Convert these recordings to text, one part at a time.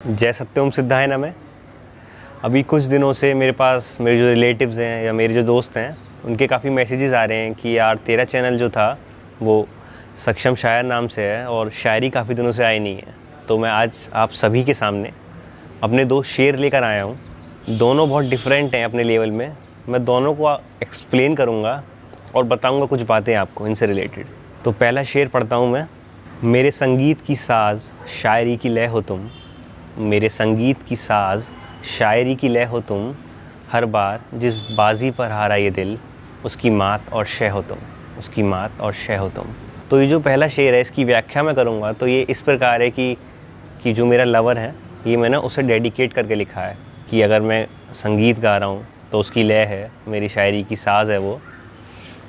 जय सत्यम सिद्धाय नमः। अभी कुछ दिनों से मेरे पास मेरे जो रिलेटिव्स हैं या मेरे जो दोस्त हैं उनके काफ़ी मैसेजेस आ रहे हैं कि यार तेरा चैनल जो था वो सक्षम शायर नाम से है और शायरी काफ़ी दिनों से आई नहीं है। तो मैं आज आप सभी के सामने अपने दो शेर लेकर आया हूँ। दोनों बहुत डिफरेंट हैं अपने लेवल में। मैं दोनों को एक्सप्लेन करूँगा और बताऊँगा कुछ बातें आपको इनसे रिलेटेड। तो पहला शेर पढ़ता हूँ मैं। मेरे संगीत की साज़ शायरी की लय हो तुम, मेरे संगीत की साज़ शायरी की लय हो तुम, हर बार जिस बाजी पर हारा ये दिल, उसकी मात और शय हो तुम, उसकी मात और शय हो तुम। तो ये जो पहला शेर है इसकी व्याख्या मैं करूँगा तो ये इस प्रकार है कि जो मेरा लवर है ये मैंने उसे डेडिकेट करके लिखा है कि अगर मैं संगीत गा रहा हूँ तो उसकी लय है, मेरी शायरी की साज़ है वो,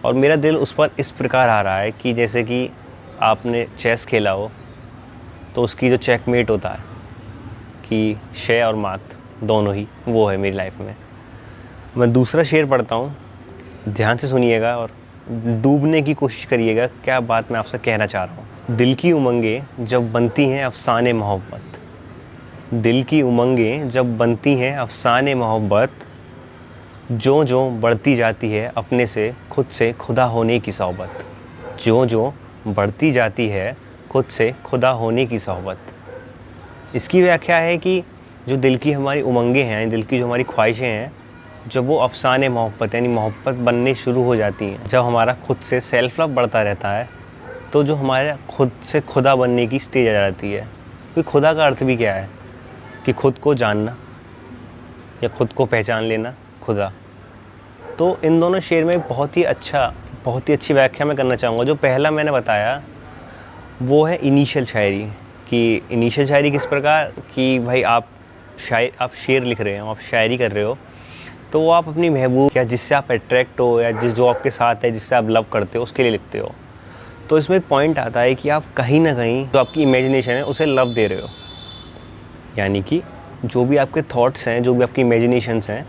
और मेरा दिल उस पर इस प्रकार आ रहा है कि जैसे कि आपने चेस खेला हो तो उसकी जो चेकमेट होता है कि शय और मात दोनों ही, वो है मेरी लाइफ में। मैं दूसरा शेर पढ़ता हूँ, ध्यान से सुनिएगा और डूबने की कोशिश करिएगा क्या बात मैं आपसे कहना चाह रहा हूँ। दिल की उमंगें जब बनती हैं अफ़साने मोहब्बत, दिल की उमंगें जब बनती हैं अफ़साने मोहब्बत, जो जो बढ़ती जाती है अपने से खुद से खुदा होने की सोहबत, जो जो बढ़ती जाती है खुद से खुदा होने की सोहबत। इसकी व्याख्या है कि जो दिल की हमारी उमंगें हैं, दिल की जो हमारी ख्वाहिशें हैं, जब वो अफ़साने मोहब्बत यानी मोहब्बत बनने शुरू हो जाती हैं, जब हमारा खुद से सेल्फ़ लव बढ़ता रहता है, तो जो हमारे खुद से खुदा बनने की स्टेज आ जाती है। क्योंकि खुदा का अर्थ भी क्या है कि खुद को जानना या खुद को पहचान लेना, खुदा। तो इन दोनों शेर में बहुत ही अच्छी व्याख्या मैं करना चाहूँगा। जो पहला मैंने बताया वो है इनिशियल शायरी, कि इनिशियल शायरी किस प्रकार कि भाई आप शेर लिख रहे हो, आप शायरी कर रहे हो, तो वो आप अपनी महबूब या जिससे आप अट्रैक्ट हो या जो आपके साथ है, जिससे आप लव करते हो, उसके लिए लिखते हो। तो इसमें एक पॉइंट आता है कि आप कहीं ना कहीं जो आपकी इमेजिनेशन है उसे लव दे रहे हो, यानी कि जो भी आपके थॉट्स हैं, जो भी आपकी इमेजिनेशंस हैं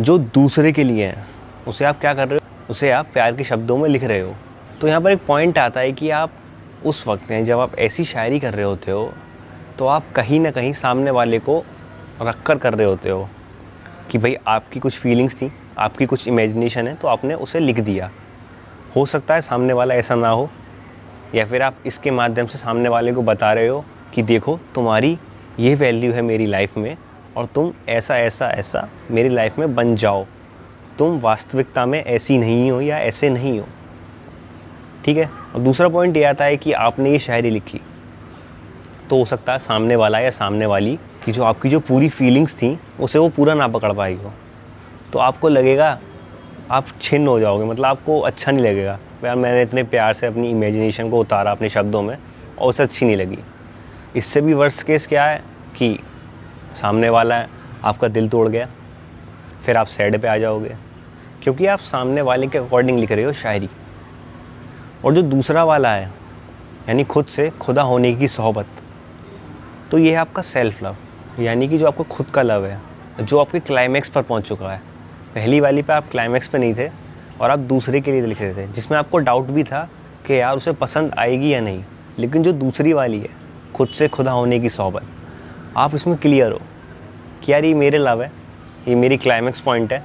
जो दूसरे के लिए हैं, उसे आप क्या कर रहे हो, उसे आप प्यार के शब्दों में लिख रहे हो। तो यहाँ पर एक पॉइंट आता है कि आप उस वक्त हैं जब आप ऐसी शायरी कर रहे होते हो तो आप कहीं ना कहीं सामने वाले को रख कर रहे होते हो कि भाई आपकी कुछ फीलिंग्स थी, आपकी कुछ इमेजिनेशन है, तो आपने उसे लिख दिया। हो सकता है सामने वाला ऐसा ना हो, या फिर आप इसके माध्यम से सामने वाले को बता रहे हो कि देखो तुम्हारी ये वैल्यू है मेरी लाइफ में और तुम ऐसा ऐसा ऐसा मेरी लाइफ में बन जाओ, तुम वास्तविकता में ऐसी नहीं हो या ऐसे नहीं हो। ठीक है। और दूसरा पॉइंट ये आता है कि आपने ये शायरी लिखी तो हो सकता है सामने वाला या सामने वाली कि जो आपकी जो पूरी फीलिंग्स थी उसे वो पूरा ना पकड़ पाई हो, तो आपको लगेगा, आप छिन्न हो जाओगे, मतलब आपको अच्छा नहीं लगेगा। यार मैंने इतने प्यार से अपनी इमेजिनेशन को उतारा अपने शब्दों में और उसे अच्छी नहीं लगी। इससे भी वर्स्ट केस क्या है कि सामने वाला है आपका दिल तोड़ गया, फिर आप सैड पे आ जाओगे क्योंकि आप सामने वाले के अकॉर्डिंग लिख रहे हो शायरी। और जो दूसरा वाला है यानी खुद से खुदा होने की सोहबत, तो ये है आपका सेल्फ लव, यानी कि जो आपको खुद का लव है, जो आपके क्लाइमैक्स पर पहुंच चुका है। पहली वाली पे आप क्लाइमैक्स पे नहीं थे और आप दूसरे के लिए लिख रहे थे, जिसमें आपको डाउट भी था कि यार उसे पसंद आएगी या नहीं। लेकिन जो दूसरी वाली है खुद से खुदा होने की सोहबत, आप इसमें क्लियर हो कि यार ये मेरे लव है, ये मेरी क्लाइमैक्स पॉइंट है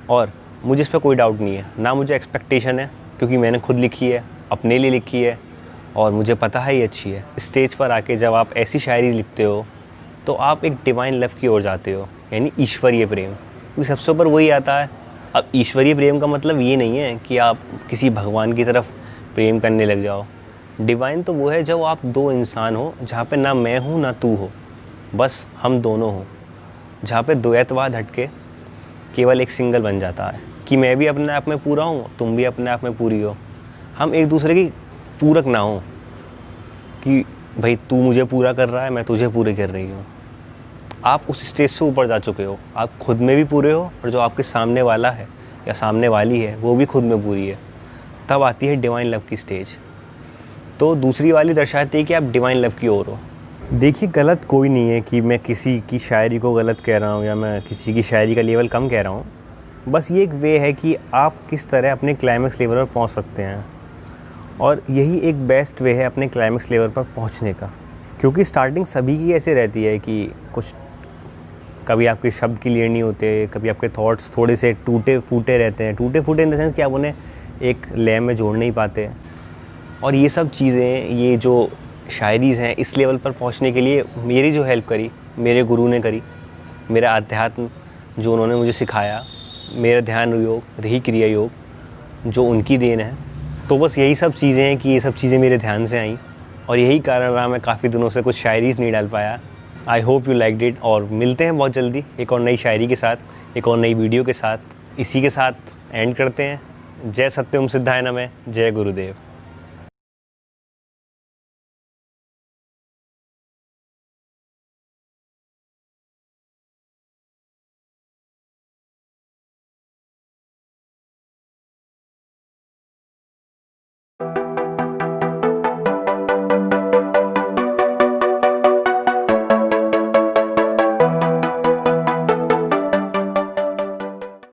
और मुझे इस पर कोई डाउट नहीं है, ना मुझे एक्सपेक्टेशन है क्योंकि मैंने खुद लिखी है, अपने लिए लिखी है और मुझे पता है ये अच्छी है। स्टेज पर आके जब आप ऐसी शायरी लिखते हो तो आप एक डिवाइन लव की ओर जाते हो, यानी ईश्वरीय प्रेम, क्योंकि सबसे ऊपर वही आता है। अब ईश्वरीय प्रेम का मतलब ये नहीं है कि आप किसी भगवान की तरफ प्रेम करने लग जाओ। डिवाइन तो वो है जब आप दो इंसान हो जहाँ पे ना मैं हूँ ना तू हो, बस हम दोनों हों, जहाँ पे द्वैतवाद हटके केवल एक सिंगल बन जाता है कि मैं भी अपने आप में पूरा हूँ, तुम भी अपने आप में पूरी हो। हम एक दूसरे की पूरक ना हो कि भाई तू मुझे पूरा कर रहा है, मैं तुझे पूरी कर रही हूँ। आप उस स्टेज से ऊपर जा चुके हो, आप खुद में भी पूरे हो और जो आपके सामने वाला है या सामने वाली है वो भी खुद में पूरी है। तब आती है डिवाइन लव की स्टेज। तो दूसरी वाली दर्शाती है कि आप डिवाइन लव की ओर हो। देखिए गलत कोई नहीं है कि मैं किसी की शायरी को गलत कह रहा हूँ या मैं किसी की शायरी का लेवल कम कह रहा हूँ। बस ये एक वे है कि आप किस तरह अपने क्लाइमैक्स लेवल पर पहुँच सकते हैं और यही एक बेस्ट वे है अपने क्लाइमैक्स लेवल पर पहुँचने का। क्योंकि स्टार्टिंग सभी की ऐसे रहती है कि कुछ कभी आपके शब्द क्लियर नहीं होते, कभी आपके थॉट्स थोड़े से टूटे फूटे रहते हैं। टूटे फूटे इन द सेंस कि आप उन्हें एक लय में जोड़ नहीं पाते। और ये सब चीज़ें, ये जो शायरीज़ हैं, इस लेवल पर पहुंचने के लिए मेरी जो हेल्प करी मेरे गुरु ने करी, मेरा अध्यात्म जो उन्होंने मुझे सिखाया, मेरा ध्यान योग, रही क्रिया योग जो उनकी देन है। तो बस यही सब चीज़ें हैं कि ये सब चीज़ें मेरे ध्यान से आईं और यही कारण रहा मैं काफ़ी दिनों से कुछ शायरीज़ नहीं डाल पाया। I hope you like it, और मिलते हैं बहुत जल्दी एक और नई शायरी के साथ, एक और नई वीडियो के साथ। इसी के साथ एंड करते हैं। जय सत्यम सिद्धाय नमः, जय गुरुदेव।